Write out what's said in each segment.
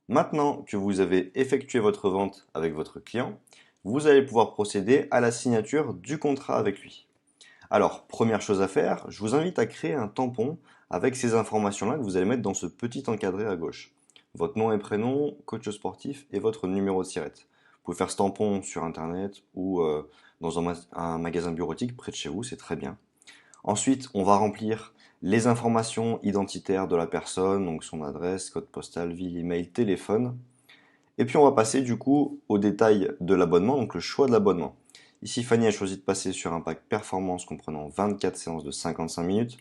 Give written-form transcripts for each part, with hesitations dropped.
Maintenant que vous avez effectué votre vente avec votre client, vous allez pouvoir procéder à la signature du contrat avec lui. Alors, première chose à faire, je vous invite à créer un tampon avec ces informations-là que vous allez mettre dans ce petit encadré à gauche. Votre nom et prénom, coach sportif et votre numéro de SIRET. Vous pouvez faire ce tampon sur Internet ou dans un magasin bureautique près de chez vous, c'est très bien. Ensuite, on va remplir les informations identitaires de la personne, donc son adresse, code postal, ville, email, téléphone. Et puis on va passer du coup au détail de l'abonnement, donc le choix de l'abonnement. Ici, Fanny a choisi de passer sur un pack performance comprenant 24 séances de 55 minutes.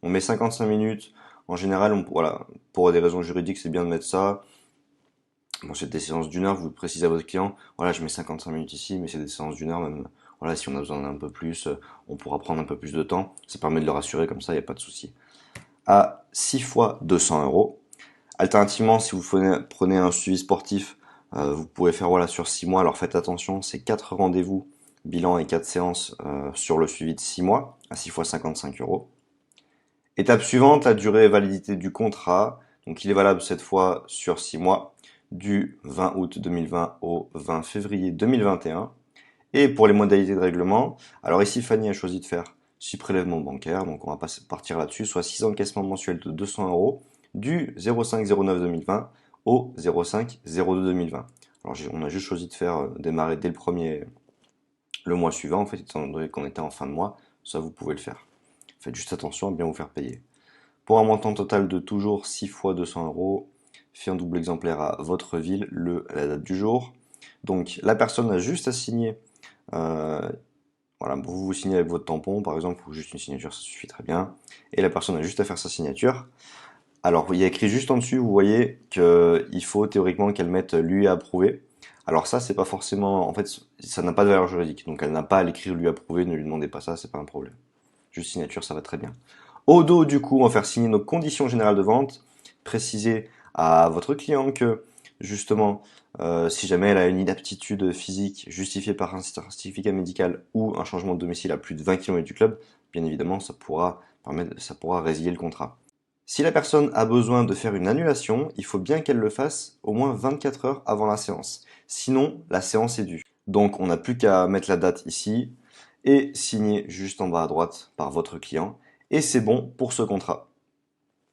On met 55 minutes. En général, voilà, pour des raisons juridiques, c'est bien de mettre ça. Bon, c'est des séances d'une heure, vous précisez à votre client, voilà, je mets 55 minutes ici, mais c'est des séances d'une heure, même, voilà, si on a besoin d'un peu plus, on pourra prendre un peu plus de temps. Ça permet de le rassurer, comme ça, il n'y a pas de souci. À 6 fois 200 euros. Alternativement, si vous prenez un suivi sportif, vous pouvez faire voilà, sur 6 mois. Alors faites attention, c'est 4 rendez-vous, bilan et 4 séances sur le suivi de 6 mois, à 6 fois 55 euros. Étape suivante, la durée et validité du contrat. Donc il est valable cette fois sur 6 mois, du 20 août 2020 au 20 février 2021. Et pour les modalités de règlement, alors ici Fanny a choisi de faire 6 prélèvements bancaires, donc on va partir là-dessus, soit 6 encaissements mensuels de 200 euros du 05-09-2020 au 05-02-2020. Alors on a juste choisi de faire démarrer dès le mois suivant, en fait, étant donné qu'on était en fin de mois, ça vous pouvez le faire. Faites juste attention à bien vous faire payer. Pour un montant total de toujours 6 fois 200 euros, fait un double exemplaire à votre ville, la date du jour. Donc la personne a juste à signer, euh, voilà, vous signez avec votre tampon par exemple, ou juste une signature, ça suffit très bien. Et la personne a juste à faire sa signature. Alors il y a écrit juste en dessus, vous voyez qu'il faut théoriquement qu'elle mette lui approuvé. Alors ça, c'est pas forcément, en fait, ça n'a pas de valeur juridique, donc elle n'a pas à l'écrire lui approuvé, ne lui demandez pas ça, c'est pas un problème. Juste signature, ça va très bien. Au dos, du coup, on va faire signer nos conditions générales de vente, préciser à votre client que, justement, si jamais elle a une inaptitude physique justifiée par un certificat médical ou un changement de domicile à plus de 20 km du club, bien évidemment, ça pourra résilier le contrat. Si la personne a besoin de faire une annulation, il faut bien qu'elle le fasse au moins 24 heures avant la séance. Sinon, la séance est due. Donc, on n'a plus qu'à mettre la date ici et signer juste en bas à droite par votre client. Et c'est bon pour ce contrat.